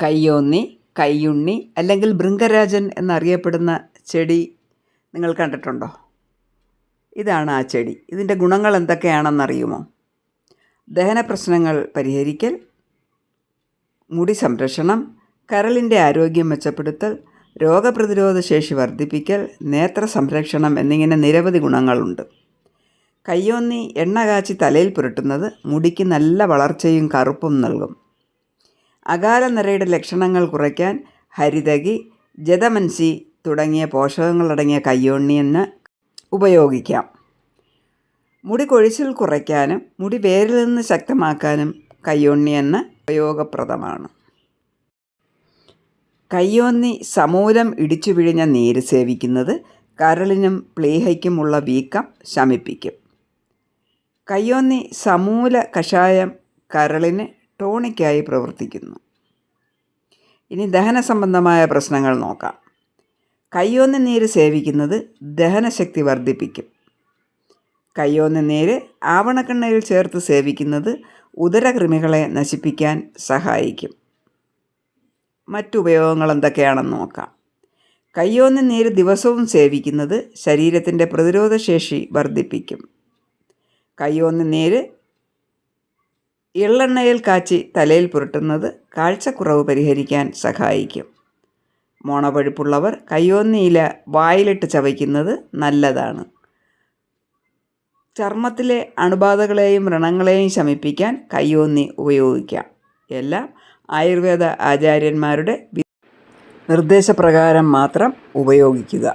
കയ്യോന്നി, കയ്യുണ്ണി അല്ലെങ്കിൽ ഭൃംഗരാജൻ എന്നറിയപ്പെടുന്ന ചെടി നിങ്ങൾ കണ്ടിട്ടുണ്ടോ? ഇതാണ് ആ ചെടി. ഇതിൻ്റെ ഗുണങ്ങൾ എന്തൊക്കെയാണെന്നറിയുമോ? ദഹന പ്രശ്നങ്ങൾ പരിഹരിക്കൽ, മുടി സംരക്ഷണം, കരളിൻ്റെ ആരോഗ്യം മെച്ചപ്പെടുത്തൽ, രോഗപ്രതിരോധ ശേഷി വർദ്ധിപ്പിക്കൽ, നേത്ര സംരക്ഷണം എന്നിങ്ങനെ നിരവധി ഗുണങ്ങളുണ്ട്. കയ്യോന്നി എണ്ണ കാച്ചി തലയിൽ പുരട്ടുന്നത് മുടിക്ക് നല്ല വളർച്ചയും കറുപ്പും നൽകും. അകാല നരയുടെ ലക്ഷണങ്ങൾ കുറയ്ക്കാൻ ഹരിതകി, ജതമൻസി തുടങ്ങിയ പോഷകങ്ങളടങ്ങിയ കയ്യോന്നിയെന്ന് ഉപയോഗിക്കാം. മുടി കൊഴിച്ചിൽ കുറയ്ക്കാനും മുടി വേരിൽ നിന്ന് ശക്തമാക്കാനും കയ്യോന്നിയെന്ന് ഉപയോഗപ്രദമാണ്. കയ്യോന്നി സമൂലം ഇടിച്ചു പിഴിഞ്ഞ നീര് സേവിക്കുന്നത് കരളിനും പ്ലീഹയ്ക്കുമുള്ള വീക്കം ശമിപ്പിക്കും. കയ്യോന്നി സമൂല കഷായം കരളിന് ടോണിക്കായി പ്രവർത്തിക്കുന്നു. ഇനി ദഹന സംബന്ധമായ പ്രശ്നങ്ങൾ നോക്കാം. കയ്യോന്നി നീര് സേവിക്കുന്നത് ദഹനശക്തി വർദ്ധിപ്പിക്കും. കയ്യോന്നി നീര് ആവണക്കെണ്ണയിൽ ചേർത്ത് സേവിക്കുന്നത് ഉദരകൃമികളെ നശിപ്പിക്കാൻ സഹായിക്കും. മറ്റുപയോഗങ്ങൾ എന്തൊക്കെയാണെന്ന് നോക്കാം. കയ്യോന്നി നീര് ദിവസവും സേവിക്കുന്നത് ശരീരത്തിൻ്റെ പ്രതിരോധശേഷി വർദ്ധിപ്പിക്കും. കയ്യോന്നി നീര് എള്ളെണ്ണയിൽ കാച്ചി തലയിൽ പുരട്ടുന്നത് കാഴ്ചക്കുറവ് പരിഹരിക്കാൻ സഹായിക്കും. മോണപഴുപ്പുള്ളവർ കയ്യോന്നി ഇല വായിലിട്ട് ചവയ്ക്കുന്നത് നല്ലതാണ്. ചർമ്മത്തിലെ അണുബാധകളെയും വ്രണങ്ങളെയും ശമിപ്പിക്കാൻ കയ്യോന്നി ഉപയോഗിക്കാം. എല്ലാം ആയുർവേദ ആചാര്യന്മാരുടെ നിർദ്ദേശപ്രകാരം മാത്രം ഉപയോഗിക്കുക.